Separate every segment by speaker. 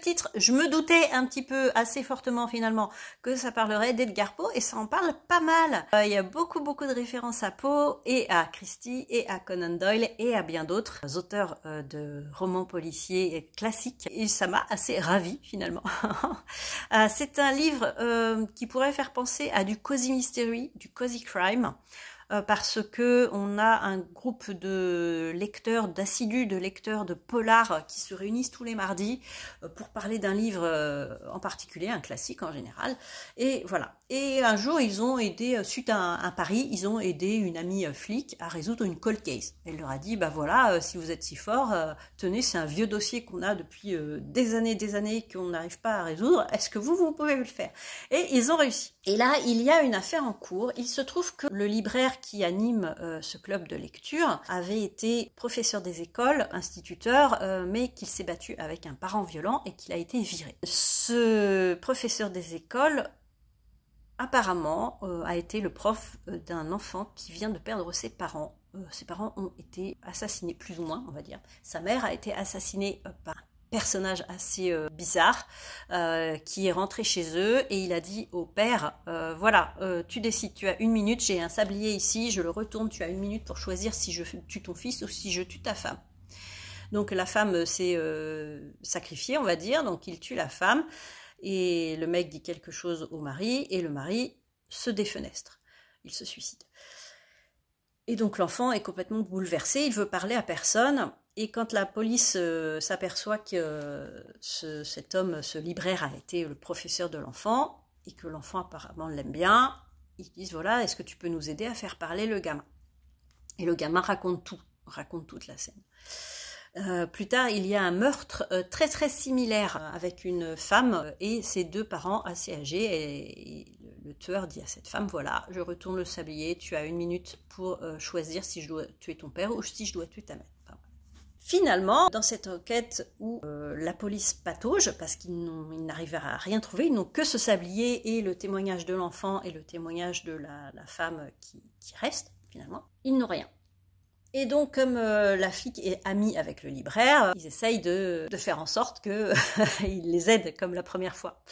Speaker 1: titre, je me doutais un petit peu, assez fortement finalement, que ça parlerait d'Edgar Poe, et ça en parle pas mal. Il y a beaucoup de références à Poe, et à Christie, et à Conan Doyle, et à bien d'autres auteurs de romans policiers classiques, et ça m'a assez ravie finalement. C'est un livre qui pourrait faire penser à du cozy mystery, du cozy crime, parce que on a un groupe de lecteurs, d'assidus de lecteurs de polars qui se réunissent tous les mardis pour parler d'un livre en particulier, un classique en général. Et voilà. Et un jour, ils ont aidé, suite à un pari, ils ont aidé une amie flic à résoudre une cold case. Elle leur a dit, bah voilà, si vous êtes si fort, tenez, c'est un vieux dossier qu'on a depuis des années qu'on n'arrive pas à résoudre. Est-ce que vous pouvez le faire? Et ils ont réussi. Et là, il y a une affaire en cours. Il se trouve que le libraire qui anime ce club de lecture avait été professeur des écoles, instituteur, mais qu'il s'est battu avec un parent violent et qu'il a été viré. Ce professeur des écoles, apparemment, a été le prof d'un enfant qui vient de perdre ses parents. Ses parents ont été assassinés, plus ou moins, on va dire. Sa mère a été assassinée par un personnage assez bizarre qui est rentré chez eux et il a dit au père, voilà, tu décides, tu as 1 minute, j'ai un sablier ici, je le retourne, tu as 1 minute pour choisir si je tue ton fils ou si je tue ta femme. Donc la femme s'est sacrifiée, on va dire, donc il tue la femme. Et le mec dit quelque chose au mari, et le mari se défenestre. Il se suicide. Et donc l'enfant est complètement bouleversé, il veut parler à personne, et quand la police s'aperçoit que cet homme, ce libraire, a été le professeur de l'enfant, et que l'enfant apparemment l'aime bien, ils disent, voilà, est-ce que tu peux nous aider à faire parler le gamin? Et le gamin raconte toute la scène. Plus tard, il y a un meurtre très similaire avec une femme et ses 2 parents assez âgés. Et le tueur dit à cette femme, voilà, je retourne le sablier, tu as 1 minute pour choisir si je dois tuer ton père ou si je dois tuer ta mère. Enfin, finalement, dans cette enquête où la police patauge, parce qu'ils n'arrivent à rien trouver, ils n'ont que ce sablier et le témoignage de l'enfant et le témoignage de la femme qui reste, finalement, ils n'ont rien. Et donc, comme la flic est amie avec le libraire, ils essayent de faire en sorte qu'il les aide comme la première fois.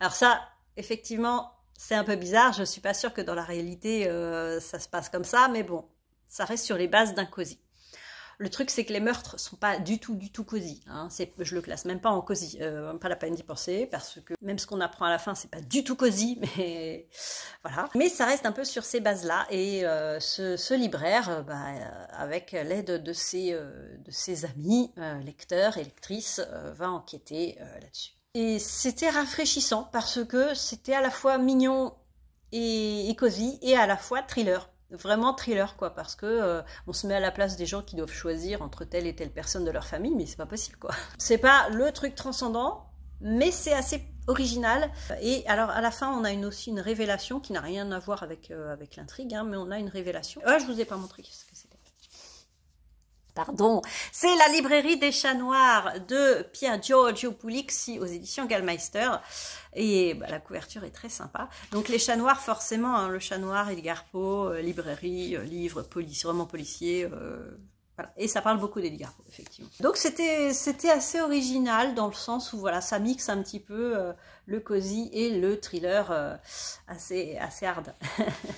Speaker 1: Alors ça, effectivement, c'est un peu bizarre. Je suis pas sûre que dans la réalité, ça se passe comme ça, mais bon, ça reste sur les bases d'un cosy. Le truc, c'est que les meurtres sont pas du tout cosy. Hein. Je le classe même pas en cosy. Pas la peine d'y penser, parce que même ce qu'on apprend à la fin, c'est pas du tout cosy, mais voilà. Mais ça reste un peu sur ces bases-là. Et ce libraire, avec l'aide de ses amis, lecteurs et lectrices, va enquêter là-dessus. Et c'était rafraîchissant, parce que c'était à la fois mignon et cosy, et à la fois thriller. Vraiment thriller, quoi, parce que on se met à la place des gens qui doivent choisir entre telle et telle personne de leur famille, mais c'est pas possible, quoi. C'est pas le truc transcendant, mais c'est assez original. Et alors à la fin, on a aussi une révélation qui n'a rien à voir avec l'intrigue, hein, mais on a une révélation. Je vous ai pas montré ce que c'était. Pardon, c'est La librairie des chats noirs de Pier Giorgio Puglisi aux éditions Gallmeister. Et la couverture est très sympa. Donc les chats noirs, forcément, hein, le chat noir, Edgar Poe, librairie, livre, roman policier, voilà. Et ça parle beaucoup d'Edgar Poe, effectivement. Donc c'était assez original dans le sens où voilà, ça mixe un petit peu le cosy et le thriller assez hard.